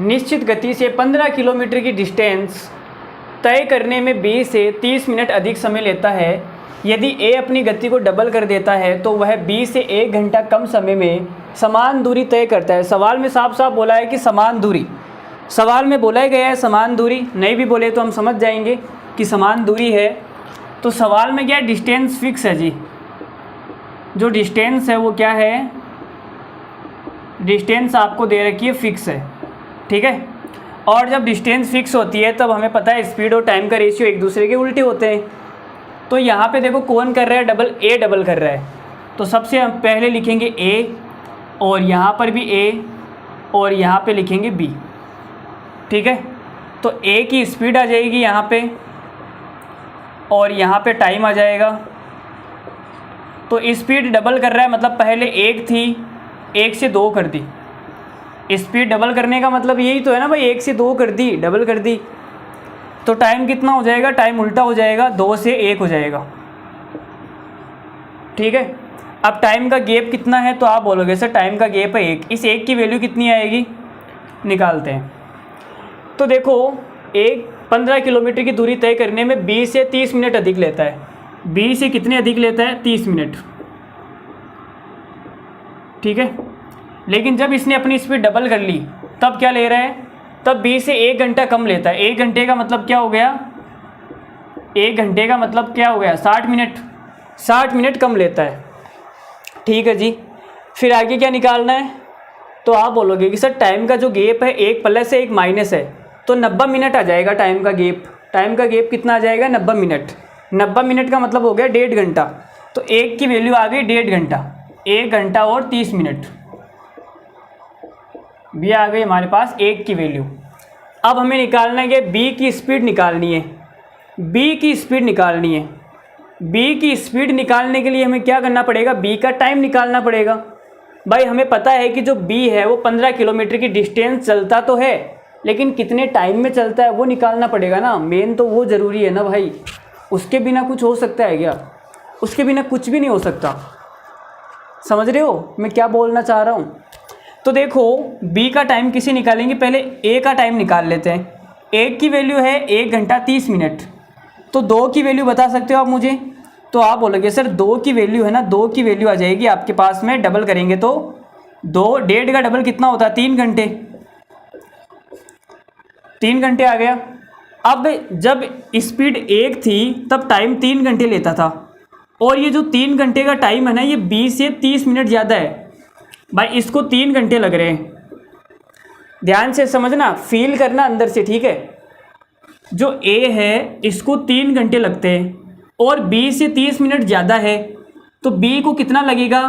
निश्चित गति से 15 किलोमीटर की डिस्टेंस तय करने में 20 से 30 मिनट अधिक समय लेता है। यदि ए अपनी गति को डबल कर देता है तो वह 20 से 1 घंटा कम समय में समान दूरी तय करता है। सवाल में साफ साफ बोला है कि समान दूरी, सवाल में बोला ही गया है समान दूरी, नहीं भी बोले तो हम समझ जाएंगे कि समान दूरी है। तो सवाल में क्या है, डिस्टेंस फिक्स है जी, जो डिस्टेंस है वो क्या है, डिस्टेंस आपको दे रखी है फिक्स है, ठीक है। और जब डिस्टेंस फिक्स होती है तब हमें पता है स्पीड और टाइम का रेशियो एक दूसरे के उल्टे होते हैं। तो यहाँ पे देखो कौन कर रहा है, डबल ए डबल कर रहा है, तो सबसे हम पहले लिखेंगे ए और यहाँ पर भी ए और यहाँ पे लिखेंगे बी, ठीक है। तो ए की स्पीड आ जाएगी यहाँ पे और यहाँ पे टाइम आ जाएगा। तो स्पीड डबल कर रहा है मतलब पहले 1 थी, 1 से 2 कर दी। स्पीड डबल करने का मतलब यही तो है ना भाई, 1 से 2 कर दी, डबल कर दी। तो टाइम कितना हो जाएगा, टाइम उल्टा हो जाएगा, 2 से 1 हो जाएगा, ठीक है। अब टाइम का गैप कितना है, तो आप बोलोगे सर टाइम का गैप है 1, इस 1 की वैल्यू कितनी आएगी, निकालते हैं। तो देखो 15 किलोमीटर की दूरी तय करने में 20 से 30 मिनट अधिक लेता है। 20 से कितने अधिक लेता है, 30 मिनट, ठीक है। लेकिन जब इसने अपनी स्पीड डबल कर ली तब क्या ले रहा है, तब 20 से 1 घंटा कम लेता है। 1 घंटे का मतलब क्या हो गया, 1 घंटे का मतलब क्या हो गया, 60 मिनट, 60 मिनट कम लेता है, ठीक है जी। फिर आगे क्या निकालना है, तो आप बोलोगे कि सर टाइम का जो गैप है, 1 प्लस है 1 माइनस है, तो 90 मिनट आ जाएगा टाइम का गैप। टाइम का गैप कितना आ जाएगा, 90 मिनट। 90 मिनट का मतलब हो गया 1.5 घंटा। तो 1 की वैल्यू आ गई 1.5 घंटा, 1 घंटा और 30 मिनट भी आ गई हमारे पास 1 की वैल्यू। अब हमें निकालना है कि बी की स्पीड निकालनी है, बी की स्पीड निकालनी है। बी की स्पीड निकालने के लिए हमें क्या करना पड़ेगा, बी का टाइम निकालना पड़ेगा। भाई हमें पता है कि जो बी है वो 15 किलोमीटर की डिस्टेंस चलता तो है, लेकिन कितने टाइम में चलता है वो निकालना पड़ेगा ना, मेन तो वो ज़रूरी है ना भाई। उसके बिना कुछ हो सकता है क्या, उसके बिना कुछ भी नहीं हो सकता। समझ रहे हो मैं क्या बोलना चाह रहा हूँ। तो देखो बी का टाइम किसे निकालेंगे, पहले ए का टाइम निकाल लेते हैं। 1 की वैल्यू है 1 घंटा 30 मिनट, तो 2 की वैल्यू बता सकते हो आप मुझे। तो आप बोलोगे सर 2 की वैल्यू है ना, 2 की वैल्यू आ जाएगी आपके पास में, डबल करेंगे तो 2, 1.5 का डबल कितना होता है, 3 घंटे, 3 घंटे आ गया। अब जब स्पीड 1 थी तब टाइम 3 घंटे लेता था, और ये जो 3 घंटे का टाइम है ना, ये 20 से 30 मिनट ज़्यादा है भाई, इसको 3 घंटे लग रहे हैं। ध्यान से समझना, फील करना अंदर से, ठीक है। जो ए है इसको 3 घंटे लगते हैं और 20 से 30 मिनट ज़्यादा है, तो बी को कितना लगेगा,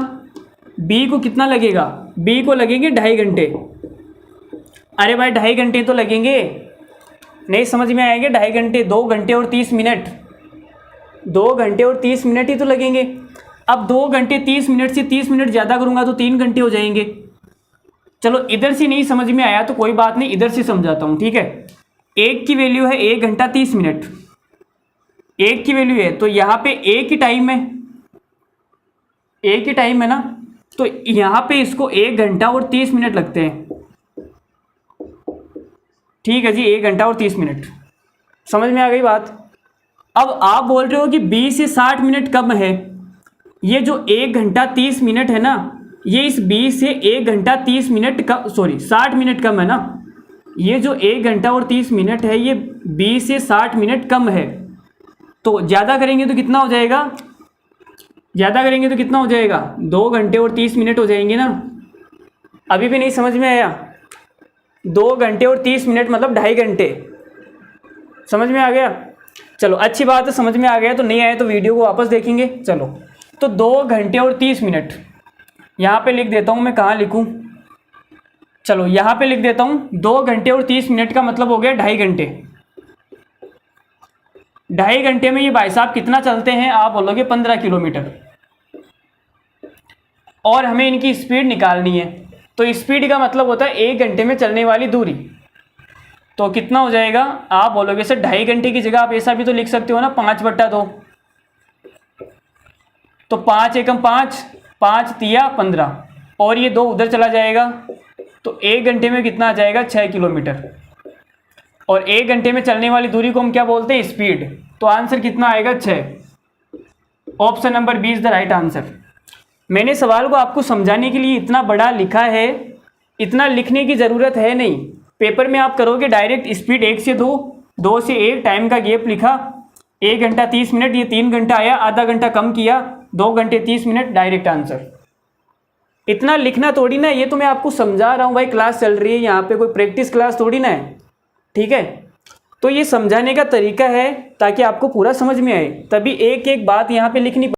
बी को कितना लगेगा, बी को लगेंगे 2.5 घंटे। अरे भाई 2.5 घंटे तो लगेंगे, नहीं समझ में आएंगे, 2.5 घंटे, 2 घंटे और 30 मिनट, 2 घंटे और 30 मिनट ही तो लगेंगे। अब 2 घंटे 30 मिनट से 30 मिनट ज़्यादा करूँगा तो 3 घंटे हो जाएंगे। चलो इधर से नहीं समझ में आया तो कोई बात नहीं, इधर से समझाता हूँ, ठीक है। 1 की वैल्यू है 1 घंटा 30 मिनट, 1 की वैल्यू है, तो यहाँ पे एक ही टाइम है, एक ही टाइम है ना, तो यहाँ पे इसको 1 घंटा और 30 मिनट लगते हैं, ठीक है जी, 1 घंटा और 30 मिनट। समझ में आ गई बात। अब आप बोल रहे हो कि 20 से 60 मिनट कम है, ये जो 1 घंटा 30 मिनट है ना, ये इस 20 से 1 घंटा 30 मिनट का 60 मिनट कम है ना, ये जो 1 घंटा और 30 मिनट है ये 20 से 60 मिनट कम है। तो ज़्यादा करेंगे तो कितना हो जाएगा, ज़्यादा करेंगे तो कितना हो जाएगा, 2 घंटे और 30 मिनट हो जाएंगे ना। अभी भी नहीं समझ में आया, 2 घंटे और 30 मिनट मतलब 2.5 घंटे। समझ में आ गया, चलो अच्छी बात है, समझ में आ गया। तो नहीं आया तो वीडियो को वापस देखेंगे। चलो तो 2 घंटे और 30 मिनट यहाँ पे लिख देता हूँ, मैं कहाँ लिखूँ, चलो यहाँ पे लिख देता हूँ। 2 घंटे और 30 मिनट का मतलब हो गया 2.5 घंटे। 2.5 घंटे में ये भाई साहब कितना चलते हैं, आप बोलोगे 15 किलोमीटर, और हमें इनकी स्पीड निकालनी है। तो स्पीड का मतलब होता है 1 घंटे में चलने वाली दूरी। तो कितना हो जाएगा, आप बोलोगे सर 2.5 घंटे की जगह आप ऐसा भी तो लिख सकते हो ना, 5/2। तो 5 एकम 5, 5 तिया 15, और ये 2 उधर चला जाएगा, तो 1 घंटे में कितना आ जाएगा 6 किलोमीटर। और 1 घंटे में चलने वाली दूरी को हम क्या बोलते हैं स्पीड। तो आंसर कितना आएगा 6। Option number B is the right answer. मैंने सवाल को आपको समझाने के लिए इतना बड़ा लिखा है, इतना लिखने की ज़रूरत है नहीं। पेपर में आप करोगे डायरेक्ट स्पीड 1 से 2, 2 से 1, टाइम का गैप लिखा, 1 घंटा 30 मिनट, ये 3 घंटा आया, आधा घंटा कम किया, 2 घंटे 30 मिनट, डायरेक्ट आंसर। इतना लिखना थोड़ी ना, ये तो मैं आपको समझा रहा हूँ भाई, क्लास चल रही है यहाँ पे, कोई प्रैक्टिस क्लास थोड़ी ना है, ठीक है। तो ये समझाने का तरीका है ताकि आपको पूरा समझ में आए, तभी एक एक बात यहाँ पे लिखनी